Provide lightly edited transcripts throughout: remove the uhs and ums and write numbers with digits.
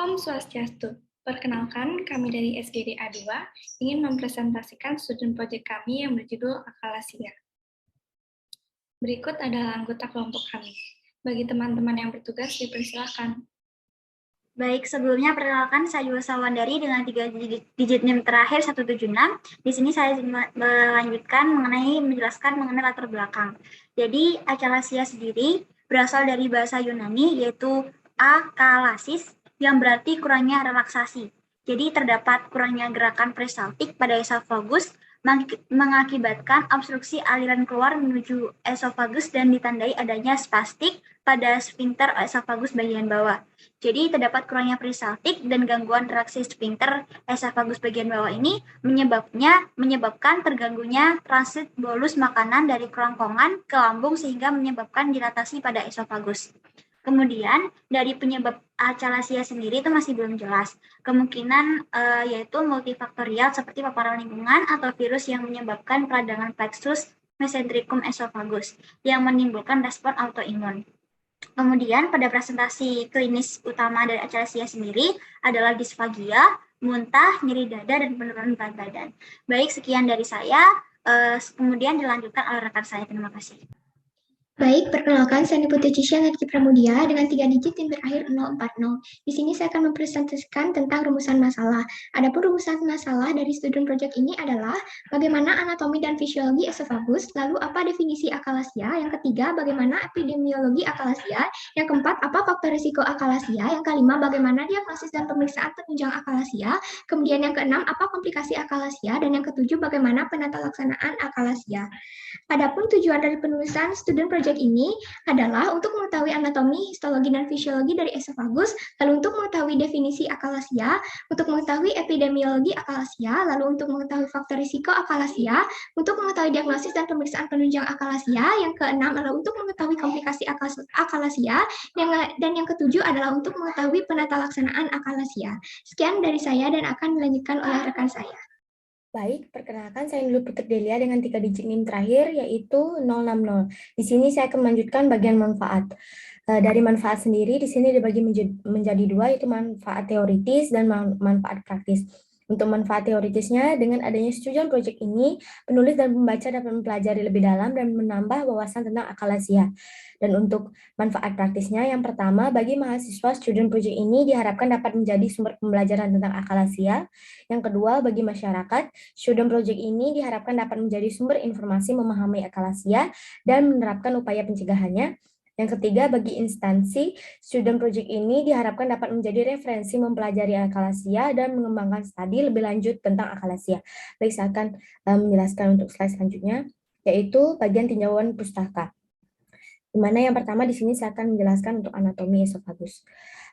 Om Swastiastu. Perkenalkan, kami dari SGD A2 ingin mempresentasikan student project kami yang berjudul Akalasia. Berikut adalah anggota kelompok kami. Bagi teman-teman yang bertugas, dipersilakan. Baik, sebelumnya perkenalkan saya Yusa Wandari dengan 3 digit NIM terakhir 176. Di sini saya melanjutkan menjelaskan mengenai latar belakang. Jadi, akalasia sendiri berasal dari bahasa Yunani yaitu akalasis yang berarti kurangnya relaksasi. Jadi terdapat kurangnya gerakan peristaltik pada esofagus mengakibatkan obstruksi aliran keluar menuju esofagus dan ditandai adanya spastik pada sphincter esofagus bagian bawah. Jadi terdapat kurangnya peristaltik dan gangguan reaksi sphincter esofagus bagian bawah ini menyebabkan terganggunya transit bolus makanan dari kerongkongan ke lambung sehingga menyebabkan dilatasi pada esofagus. Kemudian dari penyebab akalasia sendiri itu masih belum jelas. Kemungkinan yaitu multifaktorial seperti paparan lingkungan atau virus yang menyebabkan peradangan plexus mesenterikum esofagus yang menimbulkan respon autoimun. Kemudian pada presentasi klinis utama dari akalasia sendiri adalah disfagia, muntah, nyeri dada, dan penurunan berat badan. Baik, sekian dari saya. Kemudian dilanjutkan oleh rekan saya. Terima kasih. Baik, perkenalkan saya Putri Cisha Narki Pramudia dengan 3 digit tim terakhir 040. Di sini saya akan mempresentasikan tentang rumusan masalah. Adapun rumusan masalah dari student project ini adalah bagaimana anatomi dan fisiologi esofagus, lalu apa definisi akalasia, yang ketiga bagaimana epidemiologi akalasia, yang keempat apa faktor risiko akalasia, yang kelima bagaimana diagnosis dan pemeriksaan penunjang akalasia, kemudian yang keenam apa komplikasi akalasia, dan yang ketujuh bagaimana penata laksanaan akalasia. Adapun tujuan dari penulisan student project ini adalah untuk mengetahui anatomi, histologi, dan fisiologi dari esofagus, lalu untuk mengetahui definisi akalasia, untuk mengetahui epidemiologi akalasia, lalu untuk mengetahui faktor risiko akalasia, untuk mengetahui diagnosis dan pemeriksaan penunjang akalasia, yang keenam adalah untuk mengetahui komplikasi akalasia, dan yang ketujuh adalah untuk mengetahui penata laksanaan akalasia. Sekian dari saya dan akan dilanjutkan oleh rekan saya. Baik, perkenalkan saya Nurul Putri Delia dengan 3 digit NIM terakhir yaitu 060. Di sini saya akan melanjutkan bagian manfaat. Dari manfaat sendiri di sini dibagi menjadi dua, yaitu manfaat teoritis dan manfaat praktis. Untuk manfaat teoritisnya, dengan adanya student project ini, penulis dan pembaca dapat mempelajari lebih dalam dan menambah wawasan tentang akalasia. Dan untuk manfaat praktisnya, yang pertama, bagi mahasiswa student project ini diharapkan dapat menjadi sumber pembelajaran tentang akalasia. Yang kedua, bagi masyarakat, student project ini diharapkan dapat menjadi sumber informasi memahami akalasia dan menerapkan upaya pencegahannya. Yang ketiga, bagi instansi, student project ini diharapkan dapat menjadi referensi mempelajari akalasia dan mengembangkan studi lebih lanjut tentang akalasia. Baik, saya akan menjelaskan untuk slide selanjutnya, yaitu bagian tinjauan pustaka. Di mana yang pertama di sini saya akan menjelaskan untuk anatomi esofagus.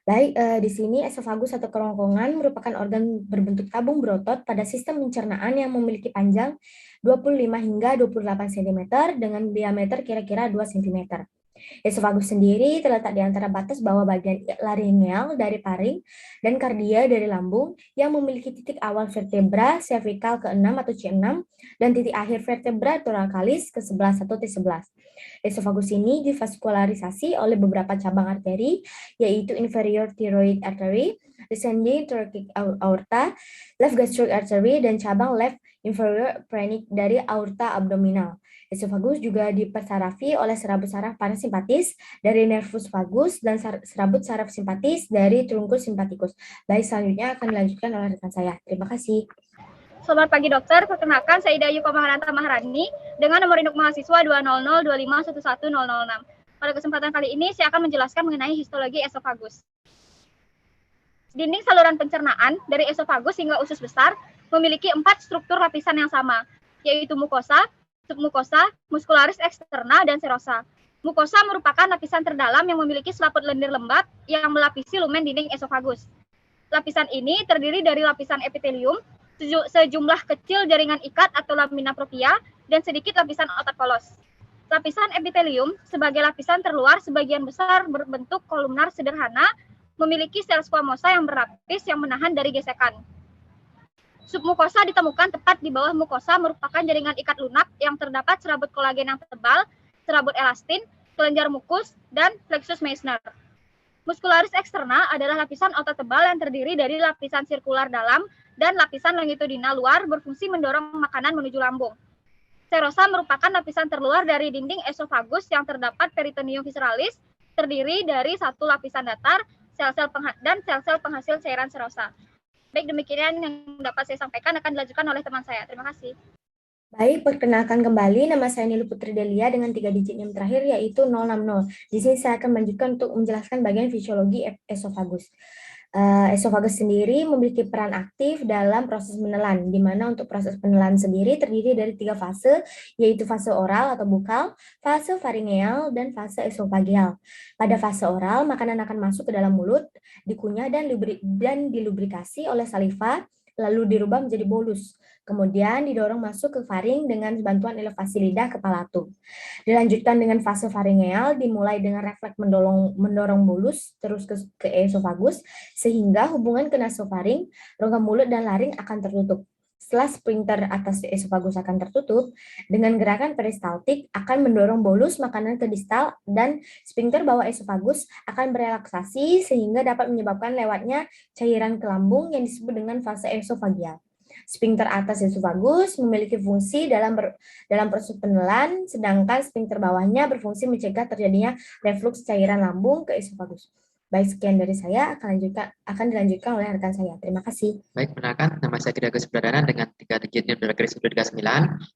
Baik, di sini esofagus atau kerongkongan merupakan organ berbentuk tabung berotot pada sistem pencernaan yang memiliki panjang 25 hingga 28 cm dengan diameter kira-kira 2 cm. Esofagus sendiri terletak di antara batas bawah bagian laryngeal dari paring dan kardia dari lambung yang memiliki titik awal vertebra cervical ke-6 atau C6 dan titik akhir vertebra thoracalis ke-11 atau T11. Esofagus ini divaskularisasi oleh beberapa cabang arteri, yaitu inferior thyroid artery, descending thoracic aorta, left gastric artery, dan cabang left inferior phrenic dari aorta abdominal. Esofagus juga dipersarafi oleh serabut saraf parasimpatis dari nervus vagus dan serabut saraf simpatis dari trunkus simpatikus. Baik, selanjutnya akan dilanjutkan oleh rekan saya. Terima kasih. Selamat pagi dokter, perkenalkan saya Ida Yuko Maharanta Maharani dengan nomor induk mahasiswa 20025111006. Pada kesempatan kali ini saya akan menjelaskan mengenai histologi esofagus. Dinding saluran pencernaan dari esofagus hingga usus besar memiliki 4 struktur lapisan yang sama, yaitu mukosa, submukosa, muscularis externa, dan serosa. Mukosa merupakan lapisan terdalam yang memiliki selaput lendir lembab yang melapisi lumen dinding esofagus. Lapisan ini terdiri dari lapisan epitelium, sejumlah kecil jaringan ikat atau lamina propria, dan sedikit lapisan otot polos. Lapisan epitelium sebagai lapisan terluar sebagian besar berbentuk kolumnar sederhana, memiliki sel squamosa yang berlapis yang menahan dari gesekan. Submukosa ditemukan tepat di bawah mukosa merupakan jaringan ikat lunak yang terdapat serabut kolagen yang tebal, serabut elastin, kelenjar mukus, dan plexus Meissner. Muscularis externa adalah lapisan otot tebal yang terdiri dari lapisan sirkular dalam dan lapisan longitudinal luar berfungsi mendorong makanan menuju lambung. Serosa merupakan lapisan terluar dari dinding esofagus yang terdapat peritoneum visceralis, terdiri dari satu lapisan datar, sel-sel penghasil cairan serosa. Baik, demikian yang dapat saya sampaikan, akan dilanjutkan oleh teman saya. Terima kasih. Baik, perkenalkan kembali, nama saya Nilu Putri Delia dengan 3 digit NIM terakhir yaitu 060. Di sini saya akan melanjutkan untuk menjelaskan bagian fisiologi esofagus. Esofagus sendiri memiliki peran aktif dalam proses menelan, di mana untuk proses penelan sendiri terdiri dari 3 fase, yaitu fase oral atau bukal, fase faringeal, dan fase esofageal. Pada fase oral, makanan akan masuk ke dalam mulut, dikunyah dan dilubrikasi oleh saliva, lalu dirubah menjadi bolus. Kemudian didorong masuk ke faring dengan bantuan elevasi lidah ke palatum. Dilanjutkan dengan fase faringeal, dimulai dengan refleks mendorong bolus terus ke esofagus, sehingga hubungan ke nasofaring, rongga mulut dan laring akan tertutup. Setelah sphincter atas esofagus akan tertutup, dengan gerakan peristaltik akan mendorong bolus makanan ke distal dan sphincter bawah esofagus akan berelaksasi sehingga dapat menyebabkan lewatnya cairan ke lambung yang disebut dengan fase esofagial. Sphincter atas esofagus memiliki fungsi dalam proses penelan, sedangkan sphincter bawahnya berfungsi mencegah terjadinya refluks cairan lambung ke esofagus. Baik, sekian dari saya, akan dilanjutkan oleh rekan saya. Terima kasih. Baik, perkenalkan, nama saya Kidagus Pradana dengan 3 digit NIM dari garis 39.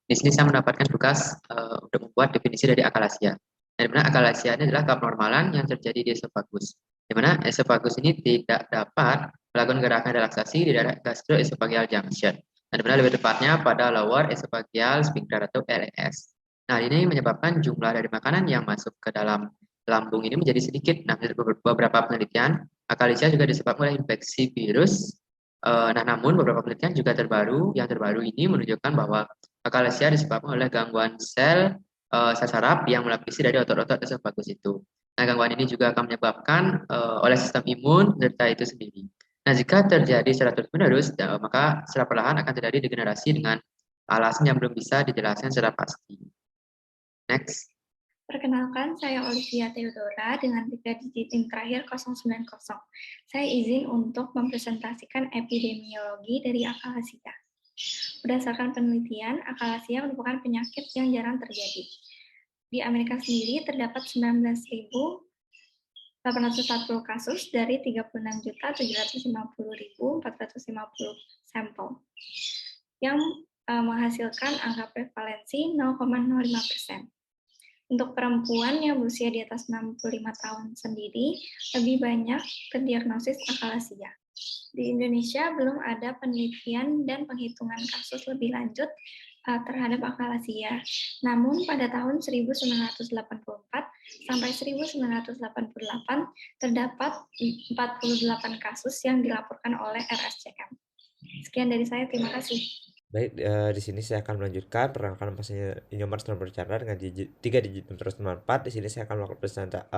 Di sini saya mendapatkan tugas untuk membuat definisi dari akalasia. Di mana akalasia ini adalah keabnormalan yang terjadi di esofagus. Di mana esofagus ini tidak dapat melakukan gerakan relaksasi di daerah gastroesophageal junction. Dan dimana lebih tepatnya pada lower esophageal sphincter atau LES. Nah, ini menyebabkan jumlah dari makanan yang masuk ke dalam lambung ini menjadi sedikit. Nah, beberapa penelitian, akalasia juga disebabkan oleh infeksi virus. Namun beberapa penelitian juga yang terbaru ini menunjukkan bahwa akalasia disebabkan oleh gangguan sel saraf yang melapisi dari otot-otot esofagus itu. Nah, gangguan ini juga akan menyebabkan oleh sistem imun serta itu sendiri. Nah, jika terjadi secara terus-menerus, maka secara perlahan akan terjadi degenerasi dengan alasan yang belum bisa dijelaskan secara pasti. Next. Perkenalkan, saya Olivia Theodora dengan 3 digit NIM terakhir 090. Saya izin untuk mempresentasikan epidemiologi dari akalasia. Berdasarkan penelitian, akalasia merupakan penyakit yang jarang terjadi. Di Amerika sendiri terdapat 19.840 kasus dari 36.750.450 sampel yang menghasilkan angka prevalensi 0,05%. Untuk perempuan yang berusia di atas 65 tahun sendiri, lebih banyak terdiagnosis akalasia. Di Indonesia belum ada penelitian dan penghitungan kasus lebih lanjut terhadap akalasia. Namun pada tahun 1984 sampai 1988 terdapat 48 kasus yang dilaporkan oleh RSCM. Sekian dari saya, terima kasih. Baik, di sini saya akan melanjutkan perkenalkan pasien Inyoman sedang berbicara dengan 3 digit terus 94. Di sini saya akan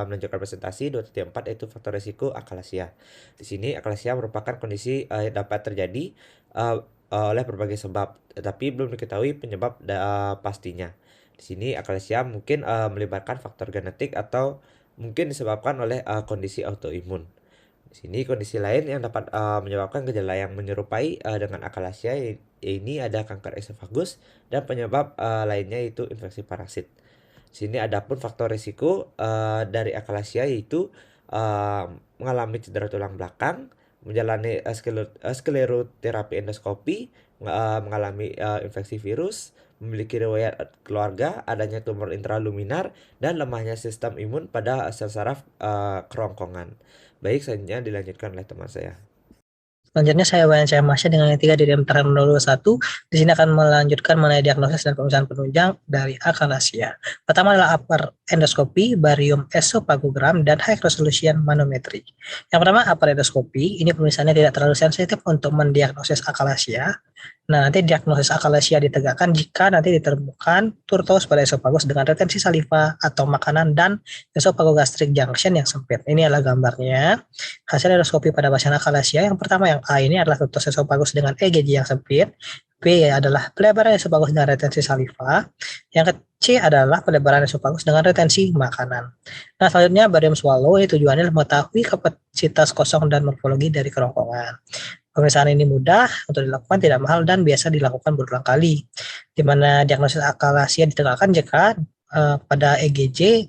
melanjutkan presentasi 2.4 yaitu faktor risiko akalasia. Di sini akalasia merupakan kondisi yang dapat terjadi oleh berbagai sebab, tetapi belum diketahui penyebab pastinya. Di sini akalasia mungkin melibatkan faktor genetik atau mungkin disebabkan oleh kondisi autoimun. Di sini kondisi lain yang dapat menyebabkan gejala yang menyerupai dengan akalasia ini ada kanker esofagus dan penyebab lainnya yaitu infeksi parasit. Di sini ada pun faktor risiko dari akalasia yaitu mengalami cedera tulang belakang, menjalani skleroterapi endoskopi, mengalami infeksi virus, memiliki riwayat keluarga, adanya tumor intraluminar, dan lemahnya sistem imun pada sel saraf kerongkongan. Baik, selanjutnya dilanjutkan oleh teman saya. Selanjutnya saya Wayan Syahmasya dengan 3 di NIM terakhir 021. Di sini akan melanjutkan mengenai diagnosis dan pemeriksaan penunjang dari akalasia. Pertama adalah upper endoskopi, barium esophagogram, dan high resolution manometri. Yang pertama upper endoskopi, ini pemirsaannya tidak terlalu sensitif untuk mendiagnosis akalasia. Nah, nanti diagnosis akalasia ditegakkan jika nanti ditemukan turtos pada esofagus dengan retensi saliva atau makanan dan esophagogastric junction yang sempit. Ini adalah gambarnya. Hasil endoskopi pada pasien akalasia yang pertama yang A ini adalah tutus esofagus dengan EGJ yang sempit. B adalah pelebaran esofagus dengan retensi saliva. Yang C adalah pelebaran esofagus dengan retensi makanan. Nah, selanjutnya barium swallow ini tujuannya mengetahui kapasitas kosong dan morfologi dari kerongkongan. Pemeriksaan ini mudah untuk dilakukan, tidak mahal, dan biasa dilakukan berulang kali. Di mana diagnosis akalasia ditegakkan jika pada EGJ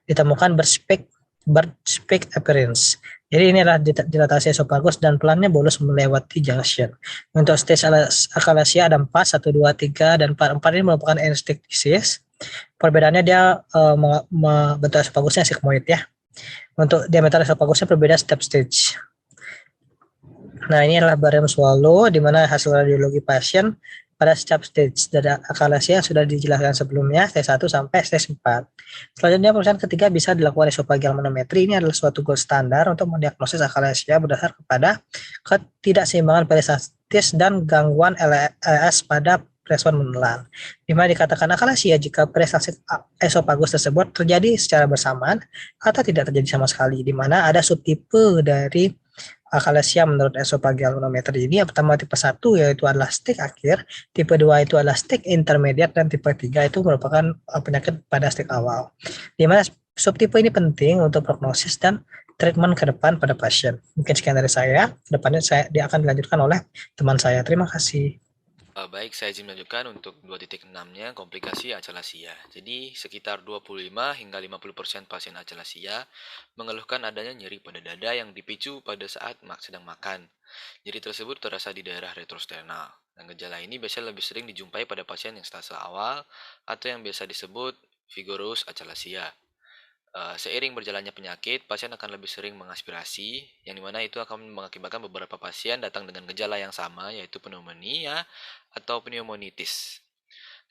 ditemukan bird-spec appearance. Jadi ini adalah dilatasi esofagus dan pelannya bolus melewati junction. Untuk stage akalasia ada 4, 1, 2, 3, dan 4. 4 ini merupakan end-stage disease. Perbedaannya dia bentuk esofagusnya sigmoid ya. Untuk diameter esofagusnya berbeda setiap stage. Nah, ini adalah barium swallow di mana hasil radiologi pasien pada setiap stage dari akalasia sudah dijelaskan sebelumnya, stage 1 sampai stage 4. Selanjutnya pemeriksaan ketiga bisa dilakukan esophageal manometri. Ini adalah suatu gold standar untuk mendiagnosis akalasia berdasar kepada ketidakseimbangan peristaltis dan gangguan LES pada respon menelan. Di mana dikatakan akalasia jika peristalsis esofagus tersebut terjadi secara bersamaan atau tidak terjadi sama sekali, di mana ada subtipe dari akalasia menurut esophageal manometri ini. Yang pertama tipe 1 yaitu adalah stage akhir, tipe 2 itu adalah stage intermediate, dan tipe 3 itu merupakan penyakit pada stage awal. Di mana subtipe ini penting untuk prognosis dan treatment ke depan pada pasien. Mungkin sekian dari saya. Kedepannya dia akan dilanjutkan oleh teman saya. Terima kasih. Baik, saya izin melanjutkan untuk 2.6-nya komplikasi achalasia. Jadi, sekitar 25 hingga 50% pasien achalasia mengeluhkan adanya nyeri pada dada yang dipicu pada saat sedang makan. Nyeri tersebut terasa di daerah retrosternal. Dan gejala ini biasanya lebih sering dijumpai pada pasien yang stase awal atau yang biasa disebut vigorous achalasia. Seiring berjalannya penyakit, pasien akan lebih sering mengaspirasi, yang dimana itu akan mengakibatkan beberapa pasien datang dengan gejala yang sama, yaitu pneumonia atau pneumonitis.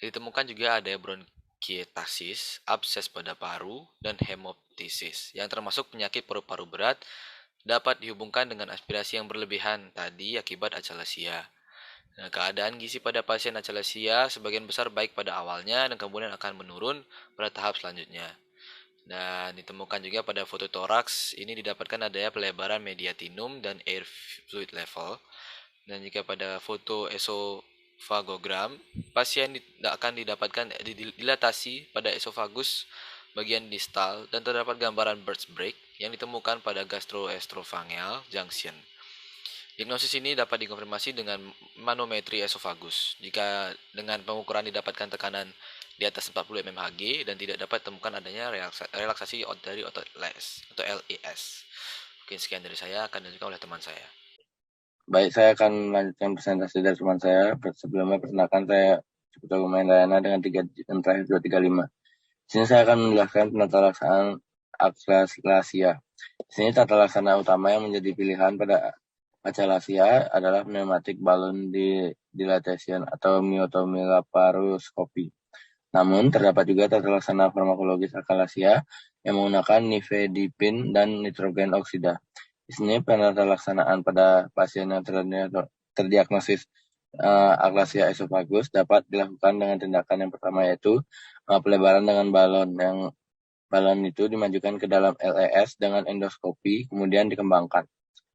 Ditemukan juga ada bronkiektasis, abses pada paru, dan hemoptisis, yang termasuk penyakit paru-paru berat dapat dihubungkan dengan aspirasi yang berlebihan tadi akibat achalasia. Nah, keadaan gizi pada pasien achalasia sebagian besar baik pada awalnya dan kemudian akan menurun pada tahap selanjutnya. Dan ditemukan juga pada foto toraks, ini didapatkan adanya pelebaran mediastinum dan air fluid level. Dan jika pada foto esofagogram, pasien akan didapatkan dilatasi pada esofagus bagian distal dan terdapat gambaran bird's break yang ditemukan pada gastroesophageal junction. Diagnosis ini dapat dikonfirmasi dengan manometri esofagus. Jika dengan pengukuran didapatkan tekanan di atas 40 mmHg dan tidak dapat temukan adanya relaksasi dari otot les atau LES. Mungkin sekian dari saya, akan dilanjutkan oleh teman saya. Baik, saya akan melanjutkan presentasi dari teman saya. Sebelumnya perkenalkan saya Ciputra Gumayana dengan 3 digit yang terakhir 235. Di sini saya akan menjelaskan penata laksanaan achalasia. Di sini tata laksana utama yang menjadi pilihan pada achalasia adalah pneumatic balloon dilatation atau myotomy laparoskopi. Namun, terdapat juga tata laksana farmakologis achalasia yang menggunakan nifedipin dan nitrogen oksida. Di sini penata laksanaan pada pasien yang terdiagnosis achalasia esofagus dapat dilakukan dengan tindakan yang pertama yaitu pelebaran dengan balon. Yang balon itu dimajukan ke dalam LES dengan endoskopi, kemudian dikembangkan.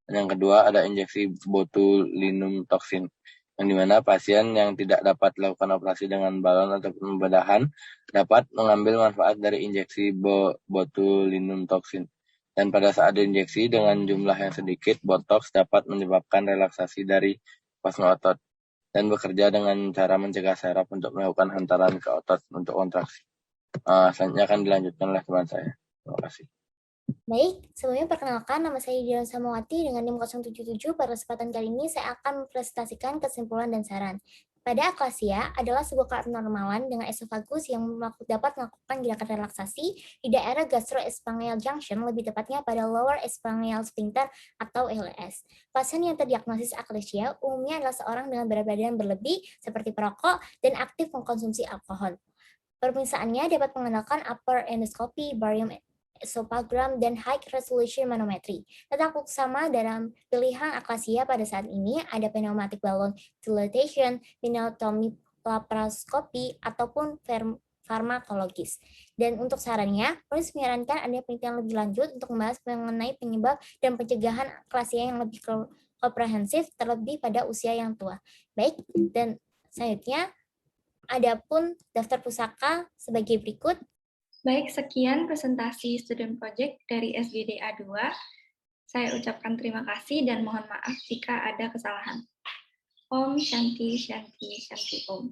Dan yang kedua ada injeksi botulinum toksin, yang dimana pasien yang tidak dapat dilakukan operasi dengan balon atau pembedahan dapat mengambil manfaat dari injeksi botulinum toksin. Dan pada saat diinjeksi dengan jumlah yang sedikit, botox dapat menyebabkan relaksasi dari spasme otot dan bekerja dengan cara mencegah saraf untuk melakukan hantaran ke otot untuk kontraksi. Selanjutnya akan dilanjutkan oleh teman saya. Terima kasih. Baik, sebelumnya perkenalkan, nama saya Dilan Samawati dengan NIM 077. Pada kesempatan kali ini saya akan mempresentasikan kesimpulan dan saran. Pada achalasia adalah sebuah keabnormalan dengan esofagus yang dapat melakukan gerakan relaksasi di daerah gastroesophageal junction, lebih tepatnya pada lower esophageal sphincter atau LES. Pasien yang terdiagnosis achalasia umumnya adalah seorang dengan berat badan berlebih seperti perokok dan aktif mengkonsumsi alkohol. Pemeriksaannya dapat mengandalkan upper endoscopy, barium esophagram, dan high resolution manometry. Tentang sama dalam pilihan achalasia pada saat ini ada pneumatic balloon dilatation, myotomy laparoskopi, ataupun farmakologis. Dan untuk sarannya, penulis menyarankan adanya penelitian lebih lanjut untuk membahas mengenai penyebab dan pencegahan akalasia yang lebih komprehensif terlebih pada usia yang tua. Baik, dan selanjutnya adapun daftar pusaka sebagai berikut. Baik, sekian presentasi student project dari SGDA 2. Saya ucapkan terima kasih dan mohon maaf jika ada kesalahan. Om Shanti Shanti Shanti Om.